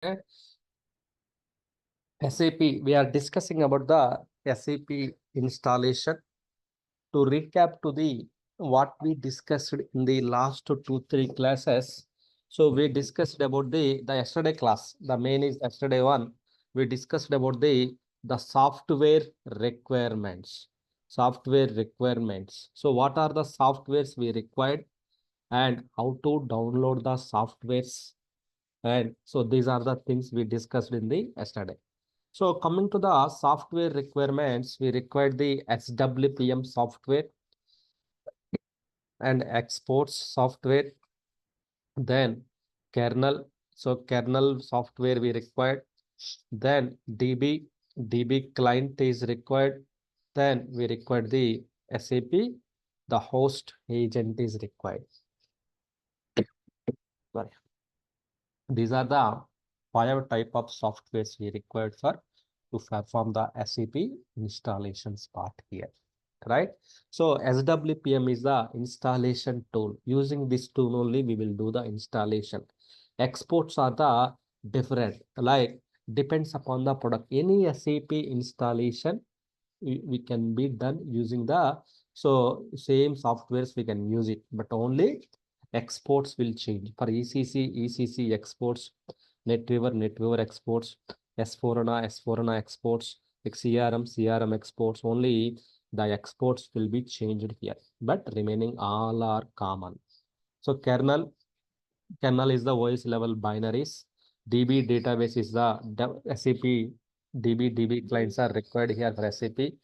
Okay. SAP, we are discussing about the SAP installation. To recap to the what we discussed in the last 2-3 classes. So we discussed about the yesterday class. The main is yesterday one. We discussed about the software requirements. Software requirements. So what are the softwares we required and how to download the softwares? And so these are the things we discussed in the yesterday. So coming to the software requirements, we required the SWPM software and exports software, then kernel. So kernel software we required, then DB client is required, then we required the SAP, the host agent is required. Sorry. These are the 5 type of softwares we required for to perform the SAP installations part here, right? So SWPM is the installation tool. Using this tool only we will do the installation. Exports are the different, like depends upon the product. Any SAP installation we can be done using the same softwares we can use it, but only exports will change. For ECC exports, NetWeaver exports, S4HANA exports, like CRM exports, only the exports will be changed here, but remaining all are common. So kernel is the OS level binaries. DB database is the SAP DB clients are required here for SAP.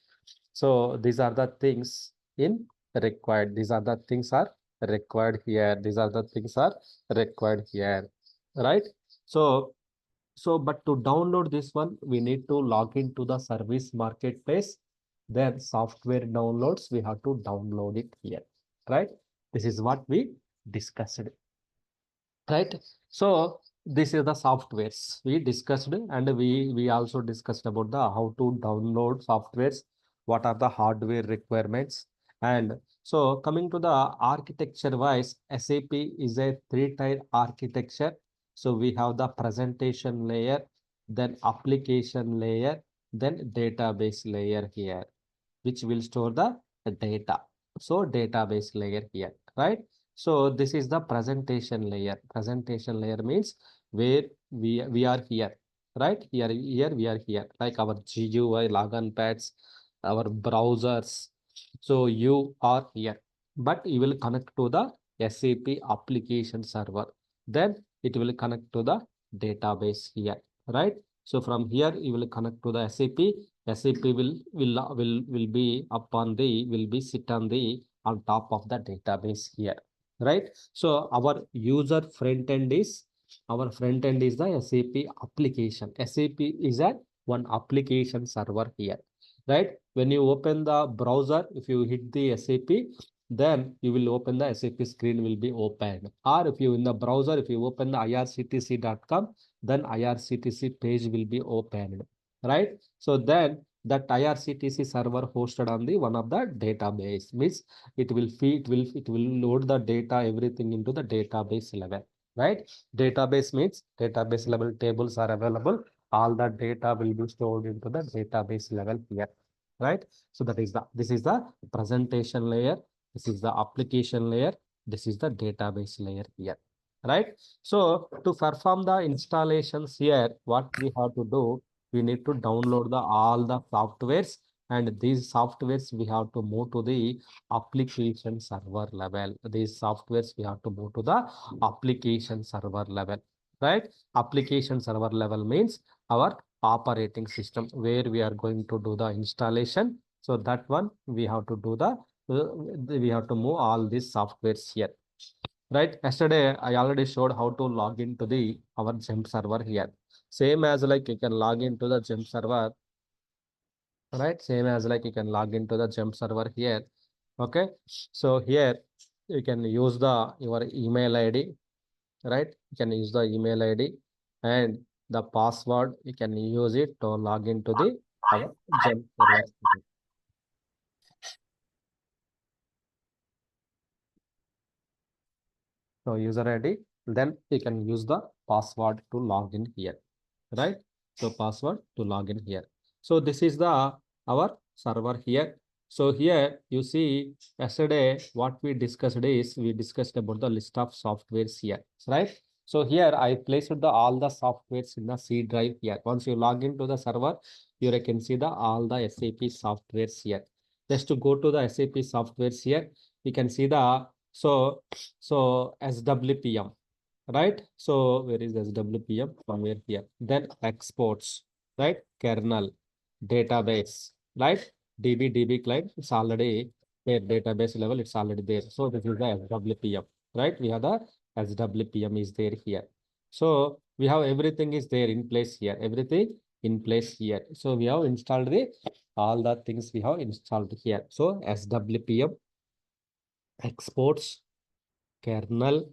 So these are the things in required. These are the things are required here. These are the things are required here, right? But to download this one, we need to log into the service marketplace. Then software downloads, we have to download it here, right? This is what we discussed, right? So this is the softwares we discussed, and we also discussed about the how to download softwares, what are the hardware requirements. And so coming to the architecture wise, SAP is a 3-tier architecture. So we have the presentation layer, then application layer, then database layer here, which will store the data. So database layer here, right? So this is the presentation layer. Presentation layer means where we are here, right? Here we are here, like our GUI login pads, our browsers. So you are here, but you will connect to the SAP application server. Then it will connect to the database here, right? So from here you will connect to the SAP. SAP will be upon the will be sit on the on top of the database here, right? So our front end is the SAP application. SAP is a one application server here, right? When you open the browser, if you hit the SAP, then you will open the SAP screen will be opened. Or if you in the browser, if you open the irctc.com, then IRCTC page will be opened, right? So then that IRCTC server hosted on the one of the database means it will load the data everything into the database level, right? Database means database level tables are available. All the data will be stored into the database level here, right? So this is the presentation layer. This is the application layer. This is the database layer here, right? So to perform the installations here, what we have to do, we need to download all the softwares, and these softwares we have to move to the application server level. These softwares we have to move to the application server level, right? Application server level means our operating system where we are going to do the installation. So that one we have to do we have to move all these softwares here. Right, yesterday I already showed how to log into the our GEM server here. Same as like you can log into the GEM server, right? Same as like you can log into the GEM server here. Okay, so here you can use your email ID, right? You can use the email ID and the password. You can use it to log into the our GEM server. So user ID, then you can use the password to log in here. right? So password to login here. So this is the our server here. So here you see yesterday what we discussed is we discussed about the list of softwares here, right? So here I placed all the softwares in the C drive here. Once you log into the server, here I can see all the SAP softwares here. Just to go to the SAP softwares here, we can see the SWPM, right? So where is SWPM? Somewhere here. Then exports, right? Kernel, database, right? DB client, it's already there. Database level, it's already there. So this is the SWPM, right? We have the SWPM is there here. So we have everything is there in place here. Everything in place here. So we have installed all the things we have installed here. So SWPM, exports, kernel.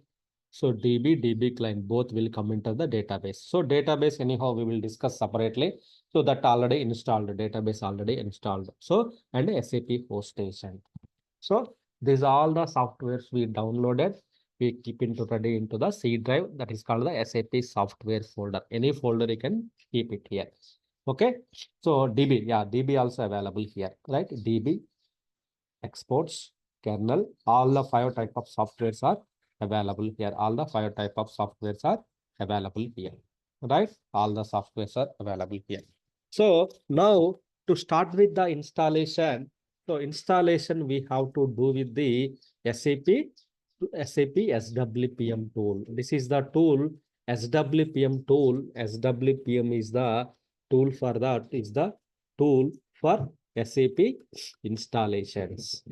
So DB client both will come into the database. So database anyhow we will discuss separately. So that already installed, database already installed. So and SAP host station. So these are all the softwares we downloaded. We keep into ready into the C drive that is called the SAP software folder. Any folder you can keep it here. Okay. So DB, yeah, DB also available here, right? DB, exports, kernel, all the 5 type of softwares are available here. All the 5 type of softwares are available here, right? All the softwares are available here. So now to start with the installation, so installation we have to do with the SAP SWPM tool. This is the tool, SWPM tool. SWPM is the tool for that, is the tool for SAP installations.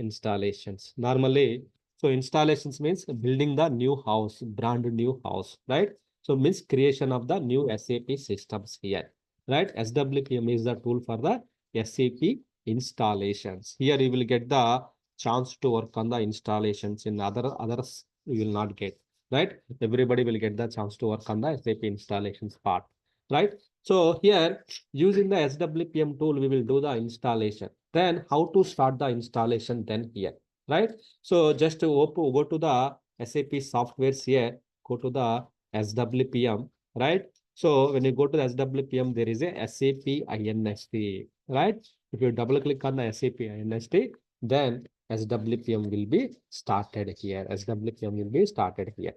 Normally, so installations means building the new house, brand new house, right? So means creation of the new SAP systems here, right? SWPM is the tool for the SAP installations. Here you will get the chance to work on the installations. In others you will not get, right? Everybody will get the chance to work on the SAP installations part, right? So here using the SWPM tool, we will do the installation. Then how to start the installation then here, right? So just to go to the SAP softwares here, go to the SWPM, right? So when you go to the SWPM, there is a SAP INST, right? If you double click on the SAP INST, then SWPM will be started here. SWPM will be started here.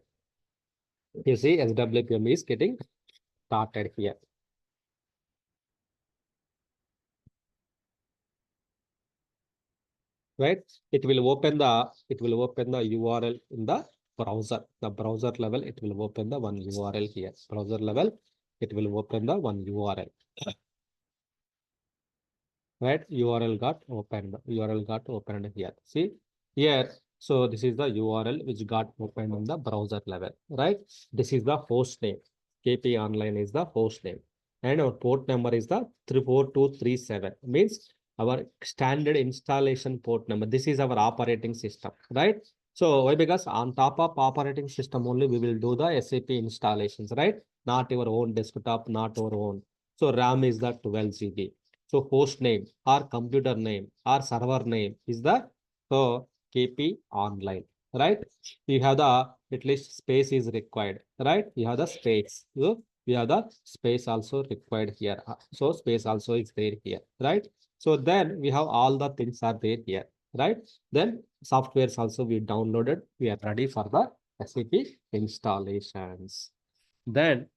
You see, SWPM is getting started here. Right? It will open the URL in the browser. The browser level, it will open the one URL here. Browser level, it will open the one URL. Right? URL got opened here. See here. So this is the URL which got opened on the browser level, right? This is the host name. KP Online is the host name. And our port number is the 34237. Means our standard installation port number. This is our operating system, right? So why? Because on top of operating system only we will do the SAP installations, right? Not your own desktop, not our own. So RAM is the 12 GB. So host name or computer name or server name is the so KP Online, right? You have the at least space is required, right? You have the space. So we have the space also required here. So space also is there here, right? So then we have all the things are there here, right? Then softwares also we downloaded. We are ready for the SAP installations. Then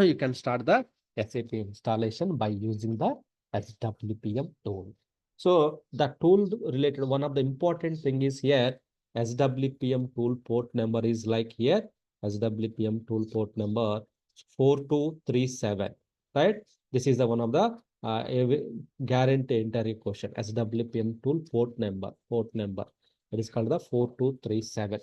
you can start the SAP installation by using the SWPM tool. So the tool related, one of the important thing is here, SWPM tool port number is like here, SWPM tool port number 4237, right? This is the one of the guarantee interview question, SWPM tool port number. It is called the 4237.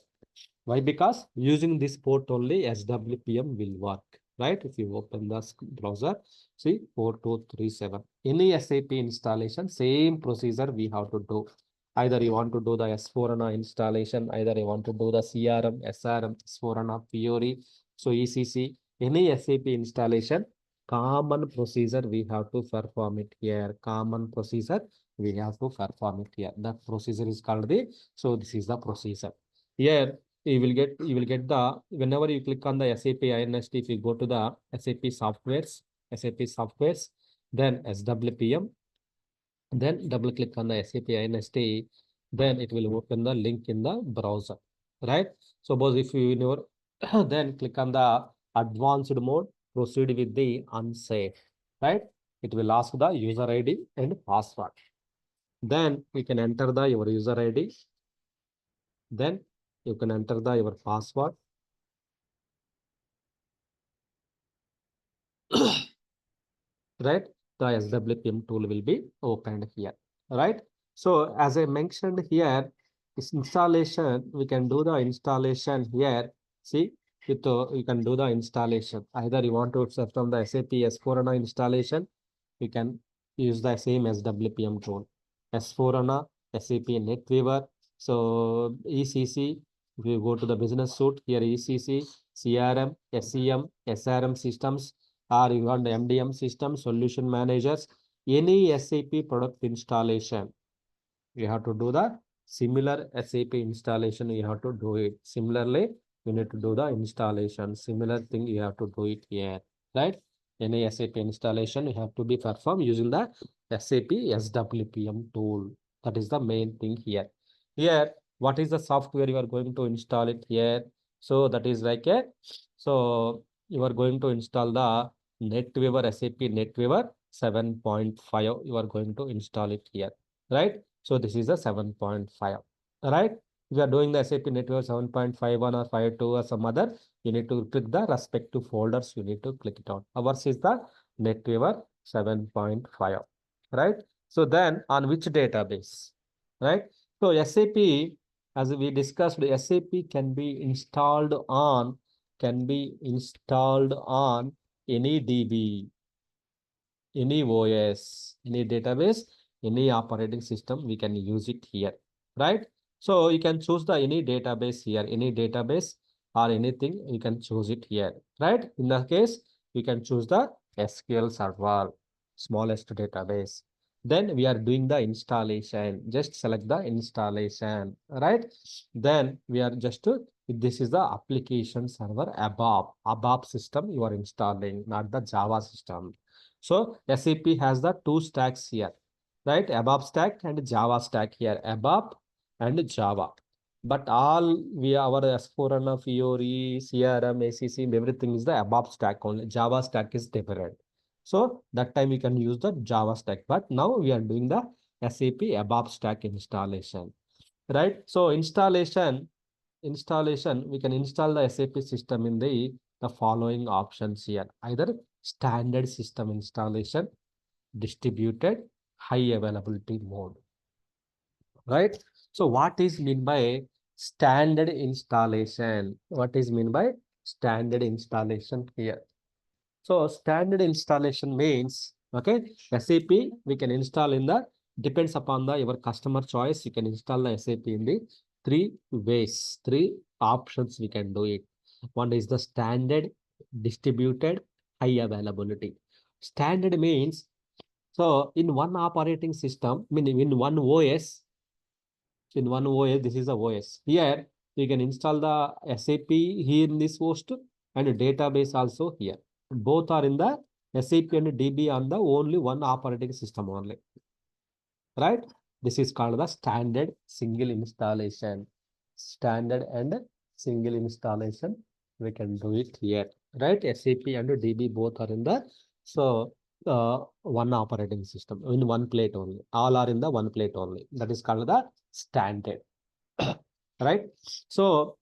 Why? Because using this port only SWPM will work, right? If you open the browser, see 4237. Any SAP installation, same procedure we have to do. Either you want to do the S4HANA installation, either you want to do the CRM, SRM, S4HANA, Fiori, so ECC, any SAP installation, common procedure we have to perform it here. Common procedure we have to perform it here. That procedure is called the, so this is the procedure. Here you will get the, whenever you click on the SAP INST, if you go to the SAP softwares, SAP softwares, then SWPM, then double click on the SAP INST, then it will open the link in the browser, right? Suppose if you in your then click on the advanced mode, proceed with the unsafe, right? It will ask the user ID and password. Then you can enter the your user ID, then you can enter the your password. Right? The SWPM tool will be opened here, right? So as I mentioned here, this installation, we can do the installation here. See, you can do the installation. Either you want to set from the SAP S4HANA installation, you can use the same SWPM tool. S4HANA, SAP NetWeaver. So ECC, if you go to the business suite, here ECC, CRM, SEM, SRM systems, or you want the MDM system, solution managers, any SAP product installation, you have to do the similar SAP installation, you have to do it. Similarly, you need to do the installation. Similar thing, you have to do it here, right? Any SAP installation, you have to be performed using the SAP SWPM tool. That is the main thing here. Here, what is the software you are going to install it here? So that is like a, so you are going to install the NetWeaver, SAP NetWeaver 7.5. You are going to install it here, right? So this is a 7.5, right? If you are doing the SAP Network 7.51 or 52 or some other, you need to click the respective folders. You need to click it on. Ours is the NetWeaver 7.5, right? So then on which database, right? So SAP, as we discussed, SAP can be installed on any DB, any OS, any database, any operating system, we can use it here, right? So you can choose the any database here, any database or anything, you can choose it here, right? In the case, you can choose the SQL Server, smallest database. Then we are doing the installation. Just select the installation, right? Then we are just to, this is the application server ABAP system you are installing, not the Java system. So SAP has the two stacks here, right? ABAP stack and Java stack here, ABAP and Java. But all we our S4 Fiori, CRM, ACC, everything is the ABAP stack only. Java stack is different. So that time we can use the Java stack. But now we are doing the SAP ABAP stack installation, right? So installation, we can install the SAP system in the following options here. Either standard system installation, distributed, high availability mode, right? So what is mean by standard installation? What is mean by standard installation here? So standard installation means, okay, SAP we can install in the, depends upon the your customer choice. You can install the SAP in the three ways, three options we can do it. One is the standard, distributed, high availability. Standard means, so in one operating system, meaning in one OS, in one OS, this is a OS. Here you can install the SAP here in this host and database also here. Both are in the SAP and DB on the only one operating system only, right? This is called the standard single installation. Standard and single installation, we can do it here, right? SAP and DB both are in the, so one operating system in one plate only. All are in the one plate only. That is called the standard, right? So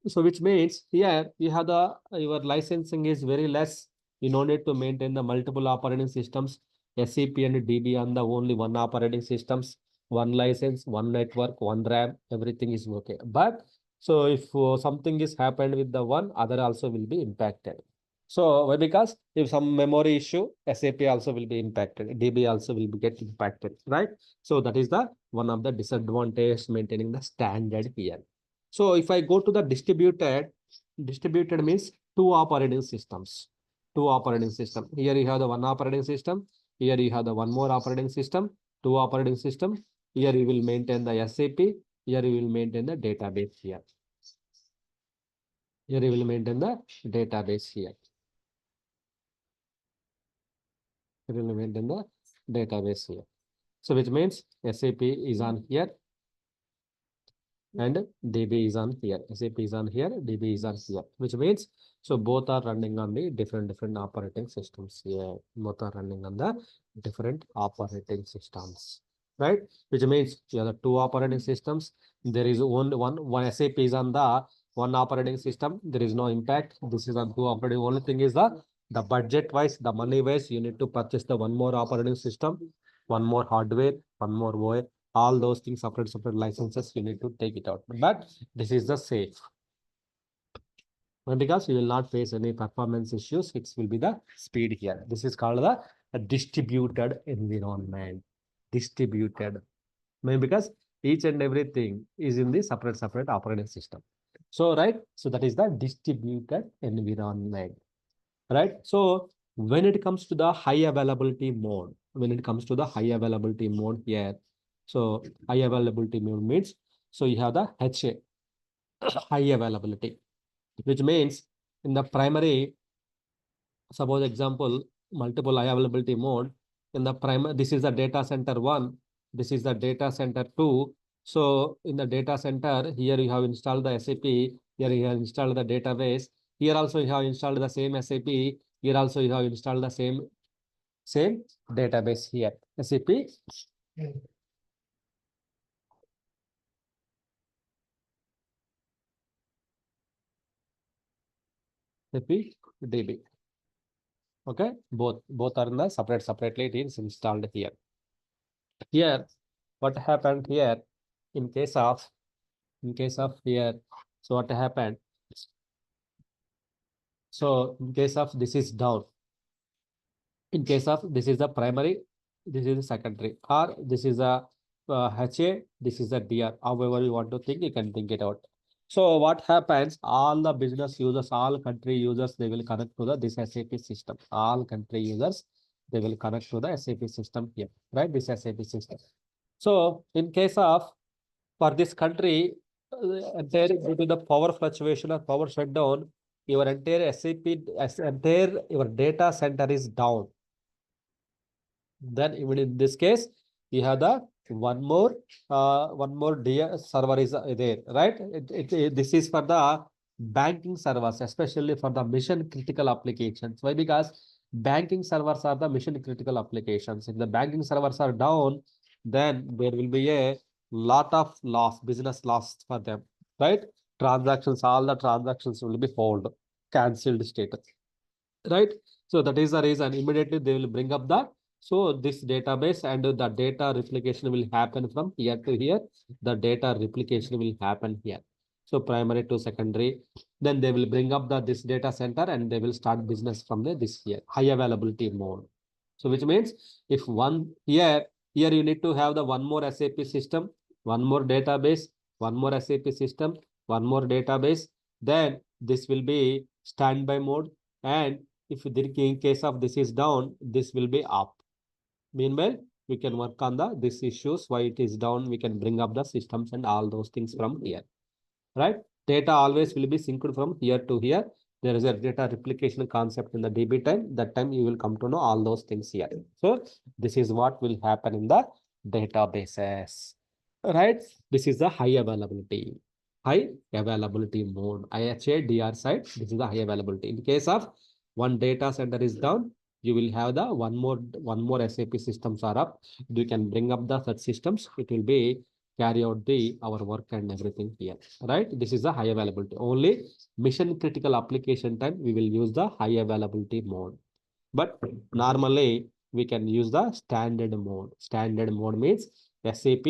which means here you have the your licensing is very less. You no need to maintain the multiple operating systems. SAP and DB on the only one operating systems, one license, one network, one RAM, everything is okay. But so if something is happened with the one, other also will be impacted. So why? Because if some memory issue, SAP also will be impacted. DB also will be get impacted, right? So that is the one of the disadvantage maintaining the standard here. So if I go to the distributed means two operating systems. Two operating system. Here you have the one operating system. Here you have the one more operating system. Two operating system. Here you will maintain the SAP. Here you will maintain the database here. Here you will maintain the database here. It will be maintained in the database here. So which means SAP is on here and DB is on here. SAP is on here, DB is on here, which means so both are running on the different operating systems here. Both are running on the different operating systems, right? Which means you have the two operating systems. There is only one SAP is on the one operating system. There is no impact. This is on two operating. Only thing is the budget wise, the money wise, you need to purchase the one more operating system, one more hardware, one more OS, all those things, separate licenses, you need to take it out. But this is the safe. Because you will not face any performance issues, it will be the speed here. This is called the distributed environment. Distributed. Because each and everything is in the separate operating system. So, right? So that is the distributed environment. Right? So when it comes to the high availability mode, here, so high availability mode means, so you have the HA, high availability, which means in the primary, suppose example, multiple high availability mode, in the primary, this is the data center 1, this is the data center 2. So in the data center, here you have installed the SAP, here you have installed the database, here also you have installed the same SAP, here also you have installed the same database here. SAP DB. Okay, both are in the separately. It is installed here. Here, what happened here in case of here? So what happened? So in case of this is down. In case of this is the primary, this is the secondary, or this is a HA, this is a DR. However you want to think, you can think it out. So what happens? All the business users, all country users, they will connect to this SAP system. All country users, they will connect to the SAP system here, right? This SAP system. So in case of for this country, entire due to the power fluctuation or power shutdown, your entire entire your data center is down. Then even in this case, you have the one more server is there, right? This is for the banking servers, especially for the mission critical applications. Why? Because banking servers are the mission critical applications. If the banking servers are down, then there will be a lot of loss, business loss for them, right? Transactions, all the transactions will be hold, cancelled status, right? So that is the reason immediately they will bring up the, so this database and the data replication will happen from here to here. The data replication will happen here. So primary to secondary, then they will bring up this data center and they will start business from this here, high availability mode. So which means if one here you need to have the one more SAP system, one more database, one more SAP system, one more database, then this will be standby mode. And if in case of this is down, this will be up. Meanwhile, we can work on this issues, why it is down, we can bring up the systems and all those things from here, right? Data always will be synced from here to here. There is a data replication concept in the DB time. That time you will come to know all those things here. So this is what will happen in the databases, right? This is the high availability mode. IHA DR side, this is the high availability. In case of one data center is down, you will have the one more SAP systems are up. You can bring up the such systems. It will be carry out our work and everything here, right? This is the high availability. Only mission critical application time we will use the high availability mode. But normally we can use the standard mode. Standard mode means SAP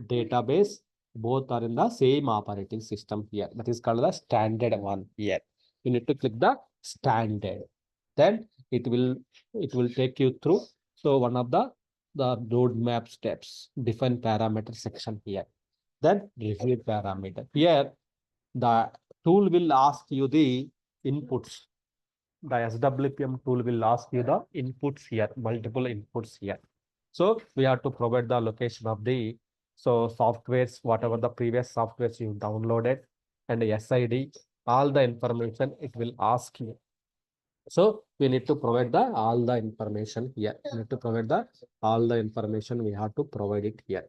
database both are in the same operating system here. That is called the standard one here. You need to click the standard. Then it will take you through. So one of the roadmap steps, define parameter section here. Then review parameter. Here the tool will ask you the inputs. The SWPM tool will ask you the inputs here, multiple inputs here. So we have to provide the location of the softwares, whatever the previous softwares you downloaded, and the SID, all the information it will ask you. So we need to provide the all the information here. We need to provide the all the information. We have to provide it here.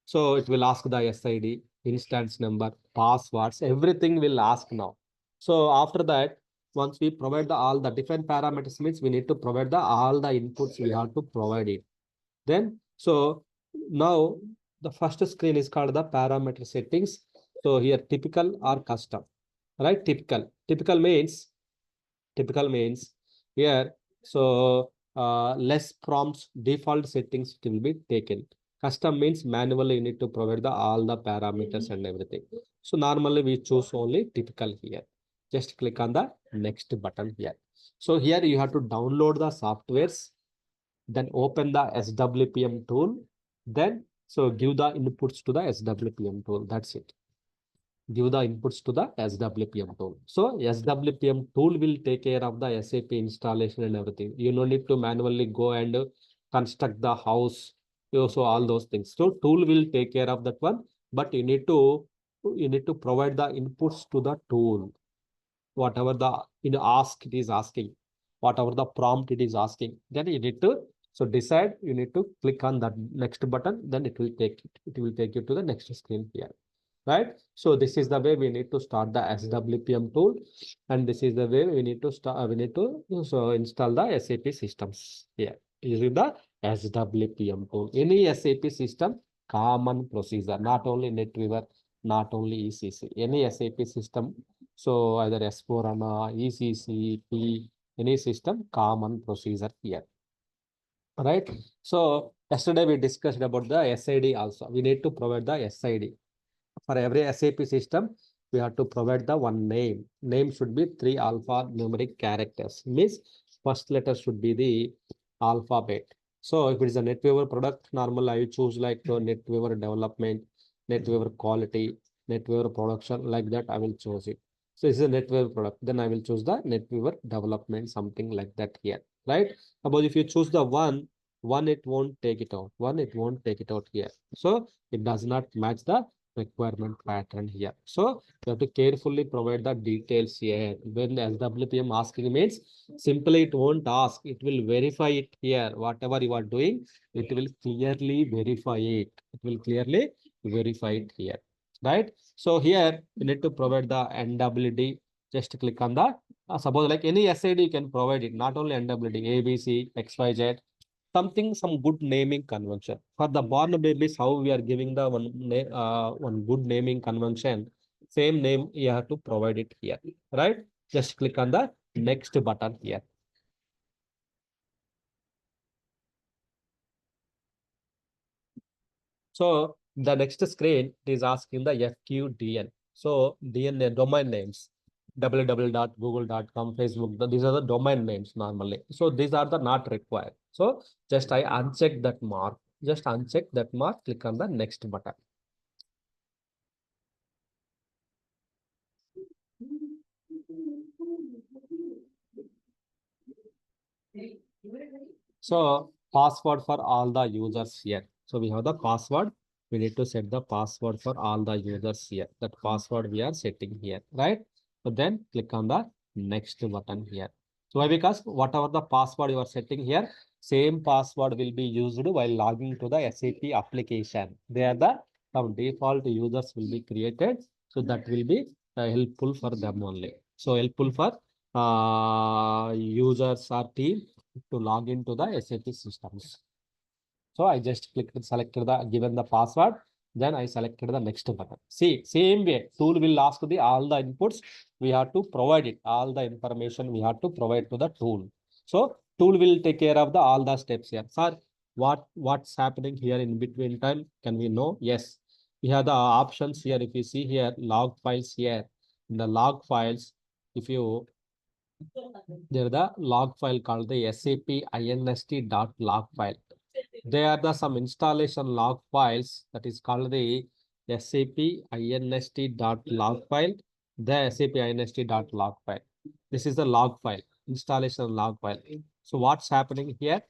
So it will ask the SID, instance number, passwords, everything will ask now. So after that, once we provide the all the different parameters means we need to provide the all the inputs we have to provide it. Then so now the first screen is called the parameter settings. So here typical or custom, right? Typical means here. So less prompts default settings will be taken. Custom means manually you need to provide the all the parameters and everything. So normally we choose only typical here. Just click on the next button here. So here you have to download the softwares, then open the SWPM tool, then so give the inputs to the SWPM tool. That's it. Give the inputs to the SWPM tool. So SWPM tool will take care of the SAP installation and everything. You don't need to manually go and construct the house. So all those things. So tool will take care of that one, but you need to provide the inputs to the tool. Whatever the ask it is asking, whatever the prompt it is asking, then you need to so decide. You need to click on that next button, then it will take you to the next screen here, right? So this is the way we need to start the SWPM tool, and this is the way we need to start. We need to so install the SAP systems here using the SWPM tool. Any SAP system, common procedure, not only NetWeaver, not only ECC, any SAP system. So either S4HANA, ECC, any system, common procedure here, right? So yesterday we discussed about the SID also. We need to provide the SID. For every SAP system, we have to provide the one name. Name should be 3 alphanumeric characters. Means first letter should be the alphabet. So if it is a NetWeaver product, normal I will choose like NetWeaver development, NetWeaver quality, NetWeaver production, like that I will choose it. So this is a NetWeaver product. Then I will choose the NetWeaver development, something like that here, right? Suppose if you choose the one it won't take it out. One it won't take it out here. So it does not match the requirement pattern here. So you have to carefully provide the details here. When SWPM asking means simply it won't ask, it will verify it here. Whatever you are doing, it will clearly verify it. It will clearly verify it here, right? So here you need to provide the NWD. Just click on the suppose like any SID you can provide it, not only NWD, ABC, XYZ, something, some good naming convention. For the born babies, how we are giving the one good naming convention, same name you have to provide it here, right? Just click on the next button here. So the next screen is asking the FQDN. So DNA domain names, www.google.com, Facebook. These are the domain names normally. So these are the not required. So just I uncheck that mark. Just uncheck that mark. Click on the next button. So password for all the users here. So we have the password. We need to set the password for all the users here. That password we are setting here, right? So then click on the next button here. So why? Because whatever the password you are setting here, same password will be used while logging to the SAP application. They are the some default users will be created. So that will be helpful for them only. So helpful for users or team to log into the SAP systems. So I just selected the given the password, then I selected the next button. See, same way, tool will ask the all the inputs. We have to provide it, all the information we have to provide to the tool. So tool will take care of the all the steps here. Sir, what's happening here in between time? Can we know? Yes. We have the options here. If you see here, log files here. In the log files, if you there the log file called the SAP inst.log file. There are the some installation log files that is called the SAP inst.log file, the SAP inst.log file. This is the log file, installation log file. So what's happening here?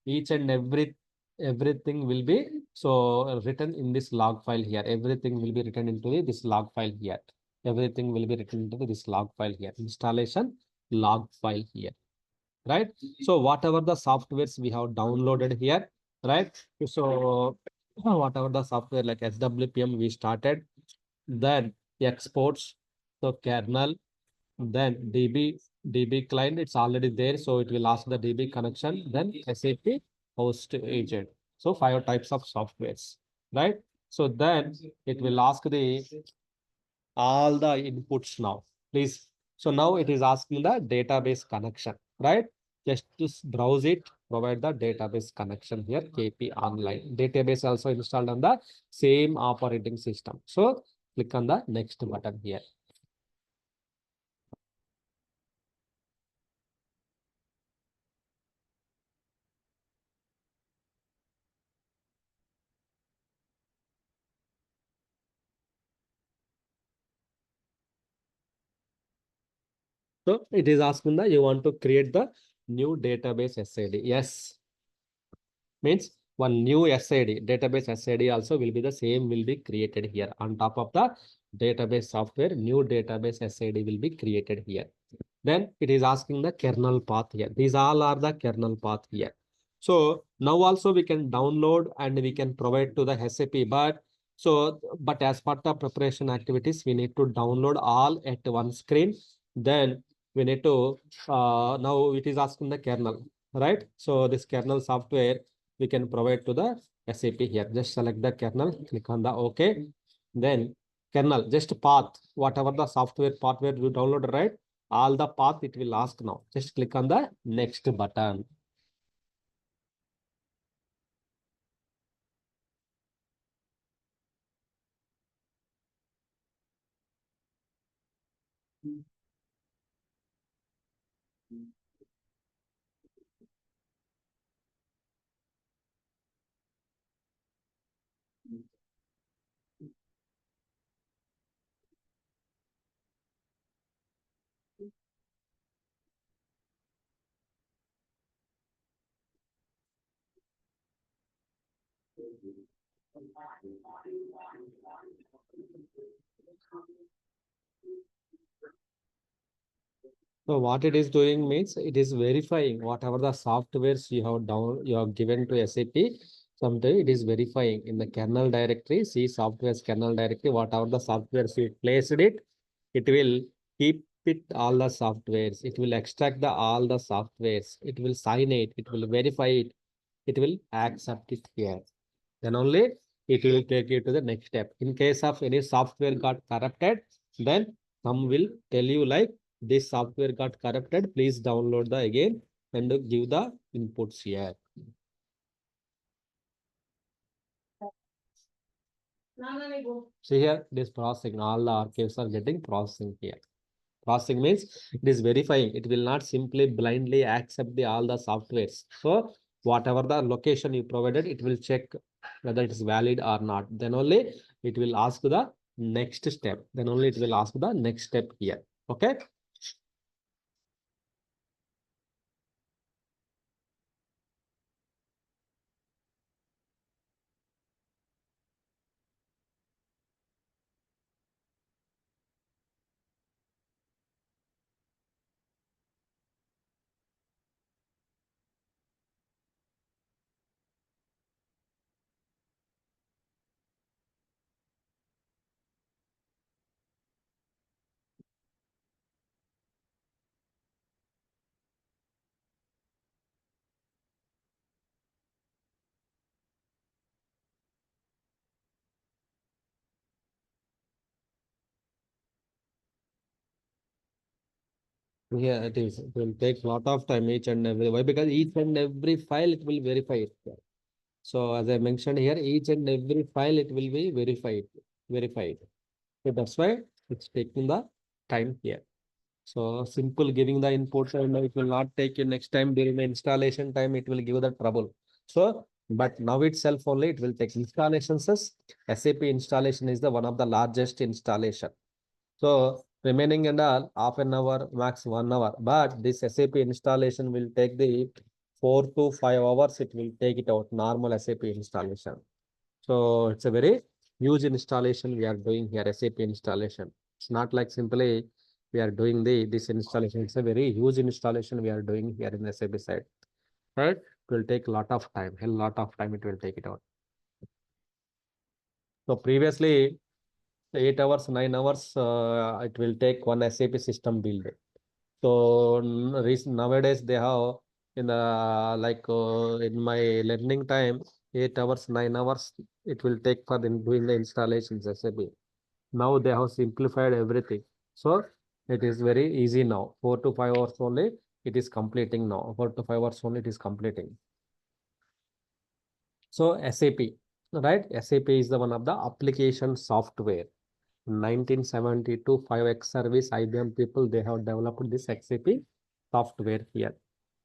Each and everything will be so written in this log file here. Everything will be written into this log file here. Everything will be written into this log file here. Installation log file here, right? So whatever the softwares we have downloaded here, right? So whatever the software like SWPM we started, then exports, so kernel, then DB client, it's already there, so it will ask the DB connection, then SAP host agent. So 5 types of softwares, right? So then it will ask the all the inputs now, please. So now it is asking the database connection, right? Just to browse it, provide the database connection here, KP Online. Database also installed on the same operating system. So click on the next button here. So it is asking that you want to create the new database SID. Yes, means one new SID, database SID also will be the same, will be created here. On top of the database software, new database SID will be created here. Then it is asking the kernel path here. These all are the kernel path here. So now also we can download and we can provide to the SAP, but as part of preparation activities, we need to download all at one screen. Then we need to, now it is asking the kernel, right? So this kernel software we can provide to the SAP here. Just select the kernel, click on the OK. Then kernel, just path, whatever the software path where you download, right? All the path it will ask now. Just click on the next button. So what it is doing means it is verifying whatever the softwares you have given to SAP. Someday it is verifying in the kernel directory, see softwares kernel directory, whatever the softwares you placed it will keep it all the softwares. It will extract the all the softwares. It will sign it. It will verify it. It will accept it here. Then only it will take you to the next step. In case of any software got corrupted, then some will tell you like this software got corrupted. Please download the again and give the inputs here. See here, this processing, all the archives are getting processing here. Processing means it is verifying. It will not simply blindly accept the all the softwares. So whatever the location you provided, it will check whether it is valid or not. Then only it will ask the next step. Then only it will ask the next step here. Okay. Yeah, it is. It will take a lot of time each and every. Why? Because each and every file it will verify it. So as I mentioned here, each and every file it will be verified. Verified. So that's why it's taking the time here. So simple giving the inputs and it will not take you next time during the installation time, it will give the trouble. So, but now itself only it will take installations. SAP installation is the one of the largest installation. So remaining and all half an hour, max 1 hour. But this SAP installation will take the 4 to 5 hours. It will take it out normal SAP installation. So it's a very huge installation we are doing here, SAP installation. It's not like simply we are doing this installation. It's a very huge installation we are doing here in the SAP side, right? It will take a lot of time, a lot of time it will take it out. So previously 8 hours, 9 hours, it will take one SAP system build. So nowadays they have in the in my learning time, 8 hours, 9 hours it will take for them doing the installations SAP. Now they have simplified everything. So it is very easy now. 4 to 5 hours only it is completing now. 4 to 5 hours only it is completing. So SAP, right? SAP is the one of the application software. 1972 5X service IBM people they have developed this XAP software here.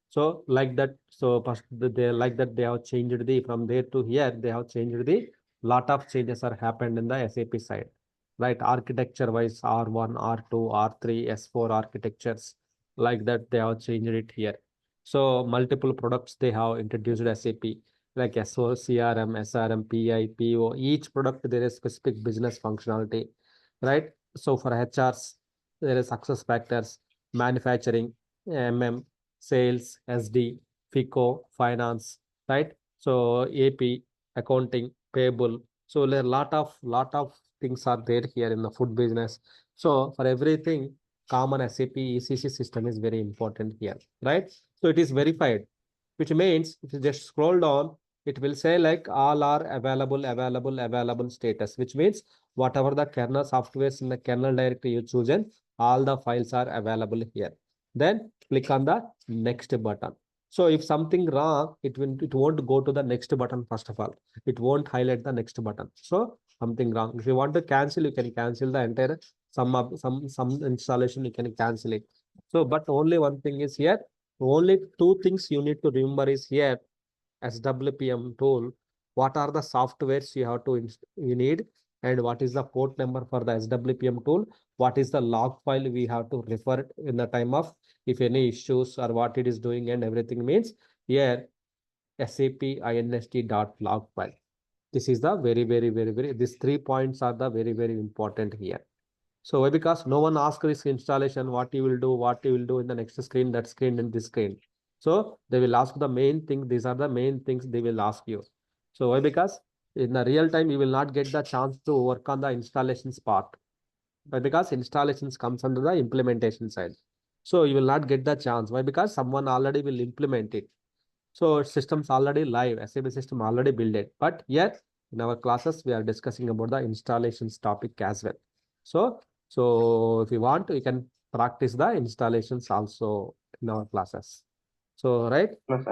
So like that, so first they like that they have changed the from there to here they have changed the lot of changes are happened in the SAP side, right? Architecture wise R1, R2, R3, S4 architectures like that they have changed it here. So multiple products they have introduced SAP like SO, CRM, SRM, PI, PO. Each product there is specific business functionality, right? So for HRs there is success factors, manufacturing, MM, sales, SD, FICO, finance, right? So AP, accounting, payable. So there are lot of things are there here in the food business. So for everything, common SAP ECC system is very important here, right? So it is verified, which means if you just scroll down, it will say like all are available status, which means whatever the kernel softwares in the kernel directory you chosen, all the files are available here. Then click on the next button. So if something wrong, it won't go to the next button first of all. It won't highlight the next button. So something wrong. If you want to cancel, you can cancel the entire some installation. You can cancel it. So, but only one thing is here. Only two things you need to remember is here. SWPM tool, what are the softwares you have to you need, and what is the port number for the SWPM tool, what is the log file we have to refer in the time of if any issues or what it is doing and everything means here SAP inst.log file. This is the very these 3 points are the very important here. So why? Because no one asks this installation, what you will do in the next screen, that screen, and this screen. So they will ask the main thing. These are the main things they will ask you. So why? Because in the real time, you will not get the chance to work on the installations part. Why? Because installations comes under the implementation side. So you will not get the chance. Why? Because someone already will implement it. So systems already live, SAP system already built it. But yet in our classes, we are discussing about the installations topic as well. So if you want, you can practice the installations also in our classes. So right. Hello, sir.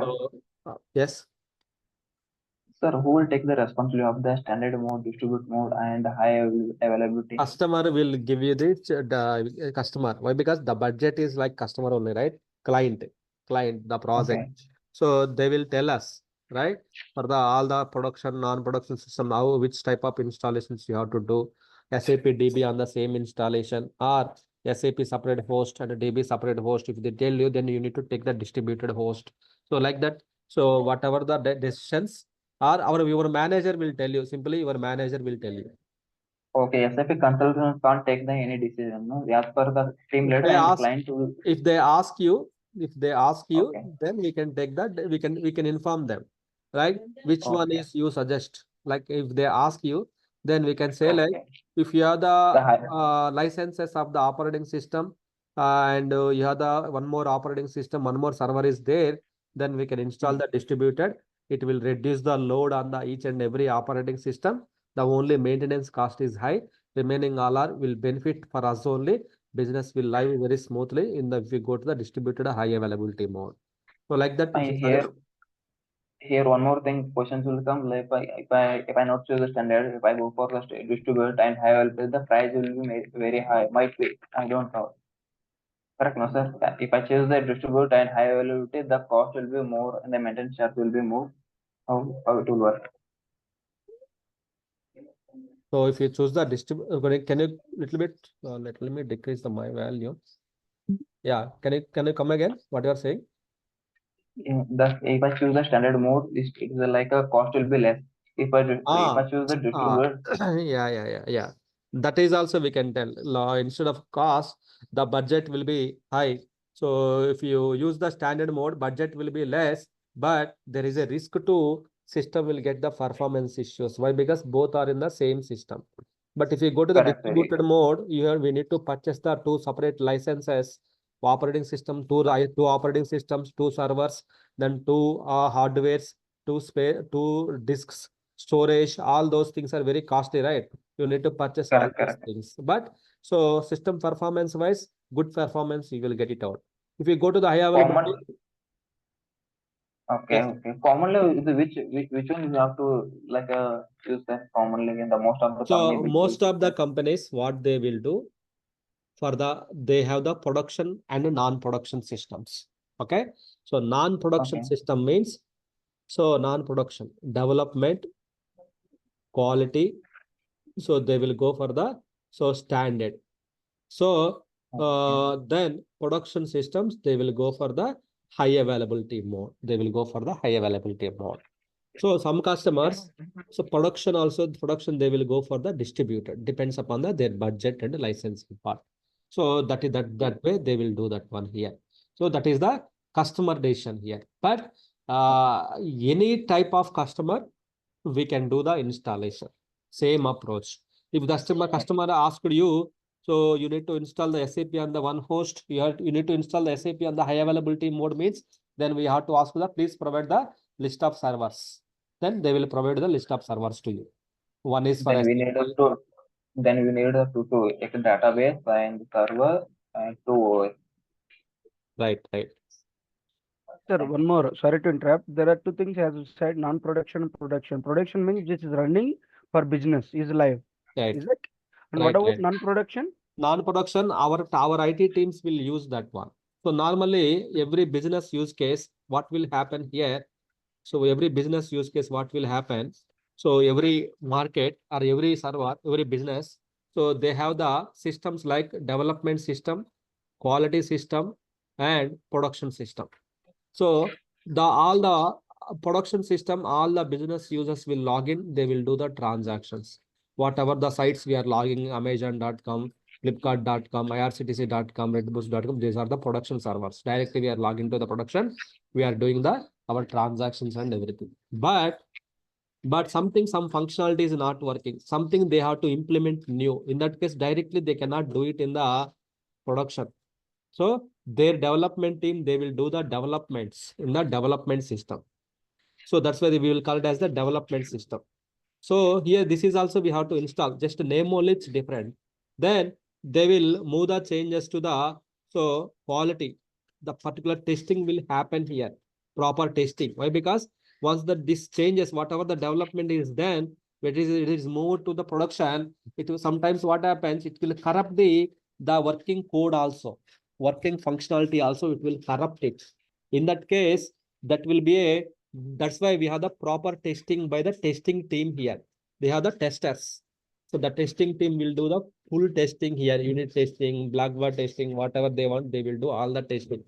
So, yes. Sir, who will take the responsibility of the standard mode, distribute mode, and high availability? Customer will give you the customer. Why? Because the budget is like customer only, right? Client, the project. Okay. So they will tell us, right? For the all the production, non-production system, how which type of installations you have to do. SAP DB on the same installation or SAP separate host and a DB separate host. If they tell you, then you need to take the distributed host. So like that. So whatever the decisions or your manager will tell you. Simply your manager will tell you. Okay, SAP consultant can't take the any decision, no? As per the team leader They and ask client will. if they ask you, Okay. then we can take that. We can inform them, right? Which one Okay. is you suggest? Like if they ask you, then we can say like Okay. if you have the The high. licenses of the operating system and you have the one more operating system, one more server is there, then we can install the distributed. It will reduce the load on the each and every operating system. The only maintenance cost is high. Remaining all are will benefit for us only. Business will live very smoothly in the if we go to the distributed high availability mode. So like that, if you And suggest, here one more thing questions will come like if I not choose the standard, if I go for the distribute and high availability, the price will be very high. Might be. I don't know. Correct, no, sir. If I choose the distribute and high availability, the cost will be more and the maintenance charge will be more. How it will work? so if you choose the distribute, can you little bit let me decrease the my value. Yeah, can you come again? What you are saying? If I choose the standard mode, it is like a cost will be less. If I Ah, choose the ah, distribute, yeah. That is also we can tell. Instead of cost, the budget will be high. So if you use the standard mode, budget will be less, but there is a risk to system will get the performance issues. Why? Because both are in the same system. But if you go to the Correct, very distributed mode, here we need to purchase the two separate licenses, operating system, two operating systems, two servers, then two hardwares, two disks, storage. All those things are very costly, right? You need to purchase all correct, these correct. things. But so system performance wise, good performance, you will get it out. If you go to the high availability, Common, okay, yes. okay. Commonly, which one you have to like use that commonly in the most of the company So will most use of the that. companies, what they will do for they have the production and non-production systems. Okay. So non-production Okay, system means, so non-production development, quality. So they will go for the standard. So okay, then production systems, they will go for the high availability mode. They will go for the high availability mode. So some customers, so production, they will go for the distributed, depends upon their budget and licensing part. So that is that way they will do that one here. So that is the customer decision here. But any type of customer, we can do the installation. Same approach. If customer asked you, so you need to install the SAP on the one host, you need to install the SAP on the high availability mode means, then we have to ask please provide the list of servers. Then they will provide the list of servers to you. One is for then we need SAP. to then we need to a database and server and two OS. Right, right, Sir, Thank one more. Sorry to interrupt. There are two things as you said, non-production and production. Production means this is running for business, is live. right, Is it? And what right, about right. non-production? Non-production, our IT teams will use that one. So normally every business use case, what will happen here? So every business use case, what will happen? So every market or every server, every business, so they have the systems like development system, quality system, and production system. So the all the production system, all the business users will log in, they will do the transactions. Whatever the sites we are logging, Amazon.com, Flipkart.com, IRCTC.com, Redboost.com, these are the production servers. Directly we are logging to the production, we are doing our transactions and everything. But some functionality is not working. Something they have to implement new. In that case, directly they cannot do it in the production. So their development team, they will do the developments in the development system. So that's why we will call it as the development system. So here, this is also we have to install, just name only it's different. Then they will move the changes to the, so quality, the particular testing will happen here, proper testing. Why? Because once this changes, whatever the development is done, it is moved to the production, it will sometimes what happens, it will corrupt the working code also, working functionality also, it will corrupt it. In that case, that will be that's why we have the proper testing by the testing team here. They have the testers. So the testing team will do the full testing here, unit testing, Blackboard testing, whatever they want, they will do all the testing.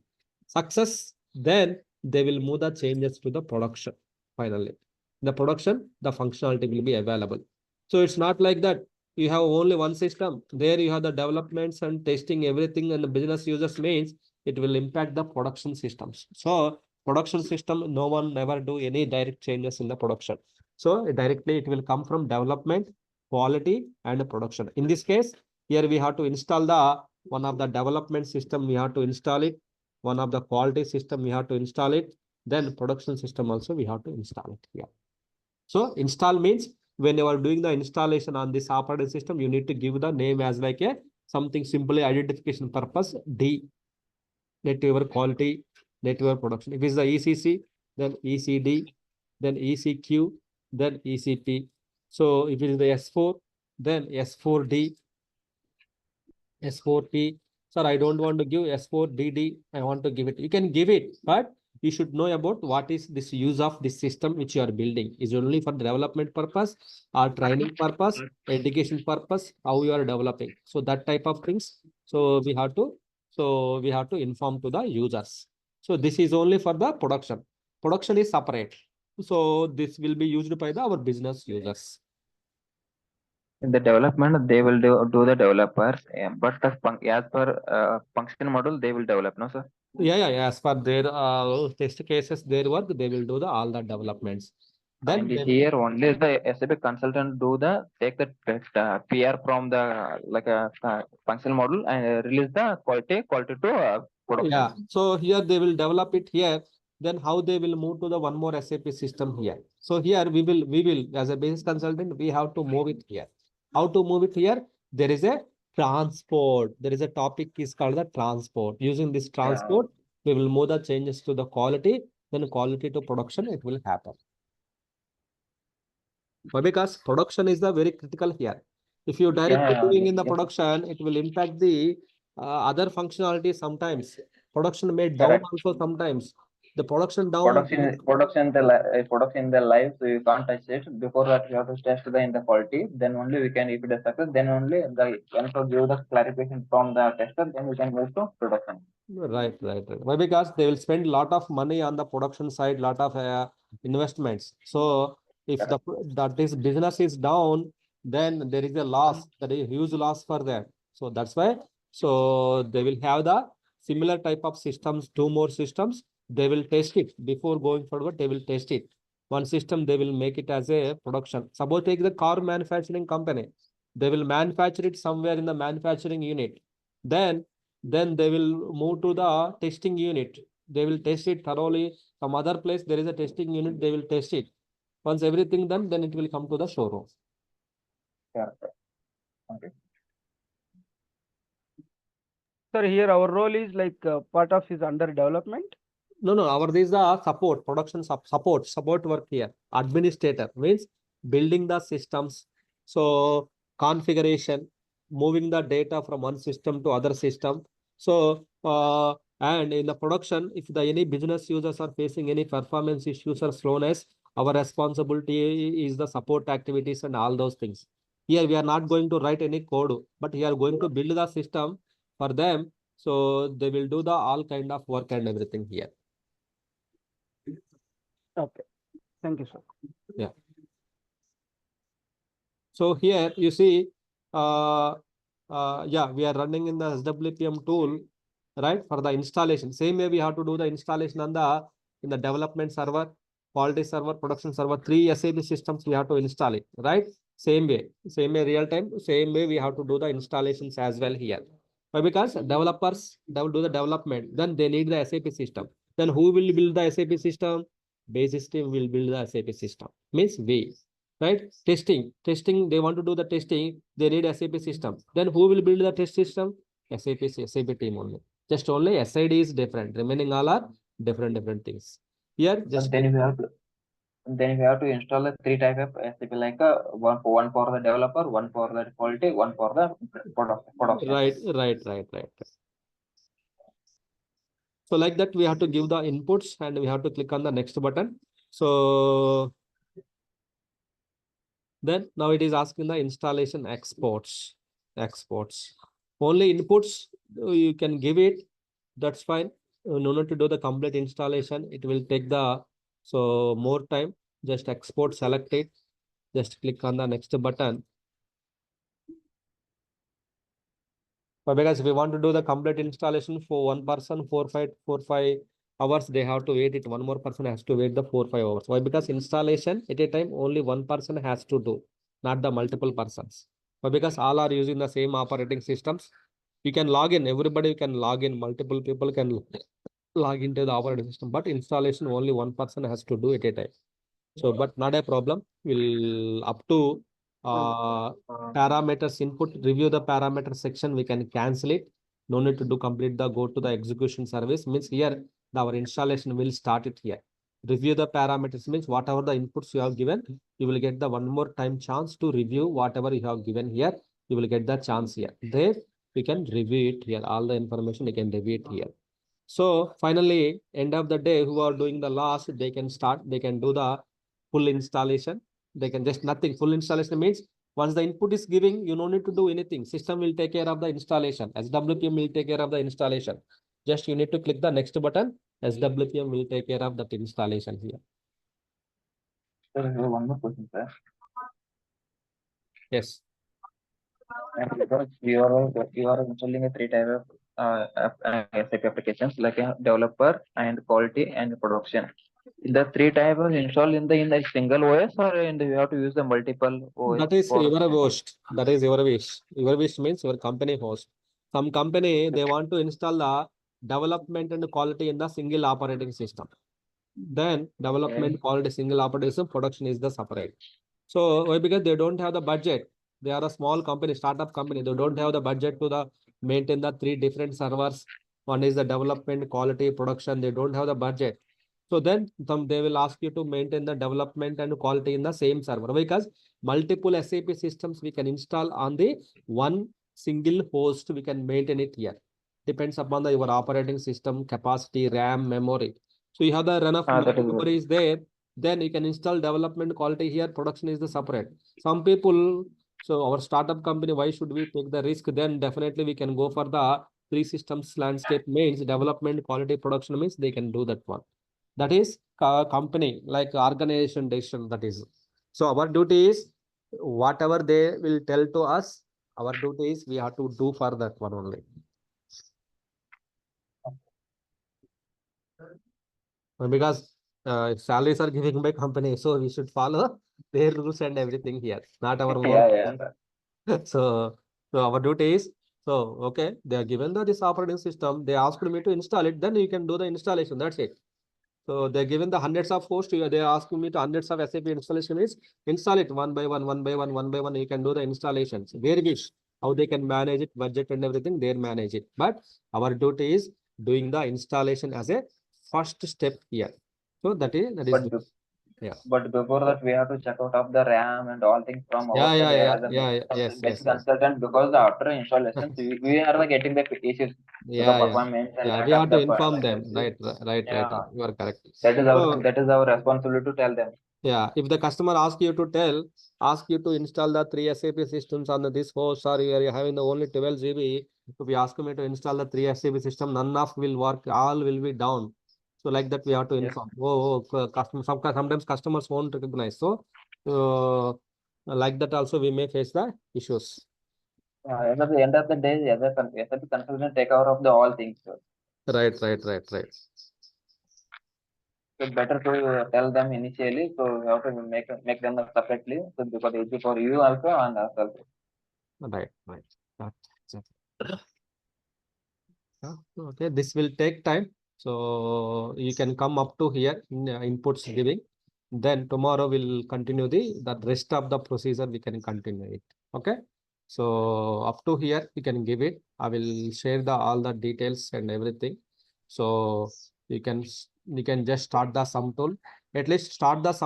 Success, then they will move the changes to the production. Finally, the production, the functionality will be available. So it's not like that. You have only one system. There you have the developments and testing everything, and the business users means it will impact the production systems. So production system, no one never do any direct changes in the production. So directly it will come from development, quality, and production. In this case, here we have to install the one of the development system, we have to install it. One of the quality system, we have to install it. Then production system also we have to install it here. So install means when you are doing the installation on this operating system, you need to give the name as like a something simply identification purpose D. Network quality, network production. If it's the ECC, then ECD, then ECQ, then ECP. So if it is the S4, then S4D, S4P. Sir, I don't want to give S4DD. I want to give it. You can give it, but you should know about what is this use of this system which you are building. Is it only for development purpose or training purpose, education purpose, how you are developing. So that type of things. So we have to inform to the users. So this is only for the production. Production is separate. So this will be used by our business users. In the development, they will do the developers, but as per function model, they will develop, no, sir? Yeah. As per their test cases, their work, they will do the all the developments. Then And they, here only the SAP consultant take the PR from the functional model and release the quality to production. yeah. So here they will develop it here. Then how they will move to the one more SAP system here. So here we will as a business consultant, we have to move it here. How to move it here? There is a transport. There is a topic is called the transport. Using this transport, we will move the changes to the quality, then quality to production, it will happen. Why? Because production is the very critical here. If you directly doing in the production, it will impact the other functionality sometimes. Production may down Correct. also sometimes. The production down. Production in the live, so you can't touch it. Before that, you have to test in the quality. Then only we can, if it is success, then only the answer give the clarification from the tester. Then we can move to production. Right. Why? Because they will spend a lot of money on the production side, lot of investments. So if the that is business is down, then there is a loss. That is a huge loss for them. So that's why. So they will have the similar type of systems, two more systems. They will test it before going forward. They will test it. One system they will make it as a production. Suppose take the car manufacturing company. They will manufacture it somewhere in the manufacturing unit. Then they will move to the testing unit. They will test it thoroughly. Some other place there is a testing unit. They will test it. Once everything done, then it will come to the showroom. Yeah. Okay. Sir, here our role is like part of is under development. No. Our is the support, production support work here. Administrator means building the systems. So configuration, moving the data from one system to other system. So and in the production, if the any business users are facing any performance issues or slowness, our responsibility is the support activities and all those things. Here we are not going to write any code, but we are going to build the system for them. So they will do the all kind of work and everything here. Okay. Thank you, sir. Yeah. So here you see, yeah, we are running in the SWPM tool, right? For the installation. Same way we have to do the installation on the in the development server, quality server, production server, 3 SAP systems we have to install it, right? Same way real time, same way we have to do the installations as well here. Why? Because developers, they will do the development, then they need the SAP system. Then who will build the SAP system? Basis team will build the SAP system. Means we. Right? Testing, they want to do the testing, they need SAP system. Then who will build the test system? SAP team only. Just only SID is different. Remaining all are different things. Here, just Then we have to install the 3 type of SAP, like one for the developer, one for the quality, one for the production. right. So like that, we have to give the inputs and we have to click on the next button. So then now it is asking the installation exports. Only inputs you can give it. That's fine. No need to do the complete installation. It will take the more time. Just export, select it. Just click on the next button. But because if we want to do the complete installation for one person, 4-5 hours, they have to wait it. One more person has to wait the 4-5 hours. Why? Because installation at a time only one person has to do, not the multiple persons. But because all are using the same operating systems, you can log in. Everybody can log in. Multiple people can log into the operating system. But installation only one person has to do at a time. So, but not a problem. We'll up to parameters input, review the parameter section, we can cancel it. No need to do complete the go to the execution service. Means here our installation will start it here. Review the parameters means whatever the inputs you have given, you will get the one more time chance to review whatever you have given here. You will get the chance here. There we can review it here. All the information you can review it here. So finally, end of the day, who are doing the last, they can start, they can do the full installation. They can just nothing. Full installation means once the input is giving, you don't need to do anything. System will take care of the installation. SWPM will take care of the installation. Just you need to click the next button. SWPM will take care of that installation here. Sir, I have one more question, sir. Yes. And because you are installing a three type of SAP applications like a developer and quality and production. The three type of installed in the single OS or in the, you have to use the multiple OS That is for your host. That is your wish. Your wish means your company host. Some company, they want to install the development and quality in the single operating system. Then development, quality, single operating system, production is the separate. So why? Because they don't have the budget. They are a small company, startup company. They don't have the budget to the maintain the three different servers. One is the development, quality, production. They don't have the budget. So then they will ask you to maintain the development and quality in the same server, because multiple SAP systems we can install on the one single host. We can maintain it here. Depends upon your operating system capacity, RAM, memory. So you have the run of that is good. memory is there. Then you can install development quality here. Production is the separate. Some people. So our startup company, why should we take the risk? Then definitely we can go for the three systems landscape means development, quality, production means they can do that one. That is company like organization decision. That is. So our duty is whatever they will tell to us. Our duty is we have to do for that one only. Because salaries are given by company, so we should follow their rules and everything here, not our own. So, so our duty is, so okay, they are given this operating system. They asked me to install it. Then you can do the installation. That's it. So they're given the hundreds of hosts. They're asking me to hundreds of SAP installation is install it one by one, one by one, one by one. You can do the installations. Their wish, how they can manage it, budget and everything, they manage it. But our duty is doing the installation as a first step here. So that is yeah. But before that, we have to check out of the RAM and all things from our Yeah, side yeah, as a yeah, yeah, yes, best yes, yes. consultant, because after installations, we are like getting the issues to the Yeah, yeah. performance and Yeah, that we have of to the inform like them. Right, right, right. yeah, You are correct. So that is our responsibility to tell them. yeah, if the customer asks you to ask you to install the three SAP systems on this host, or you are having the only 12 GB, if we ask me to install the three SAP system, none of will work, all will be down. So like that, we have to Yes. inform. Customer, sometimes customers won't recognize. So like that also we may face the issues. At the end of the day, as a consultant take care of the all things. So Right, right, right, right. it's better to tell them initially. So you have to make them separately. So because it's for you also and us also. Right, right. Okay, this will take time. So you can come up to here in inputs giving. Then tomorrow we'll continue the rest of the procedure. We can continue it. Okay. So up to here we can give it. I will share the all the details and everything. So you can just start the sum tool. At least start the sum.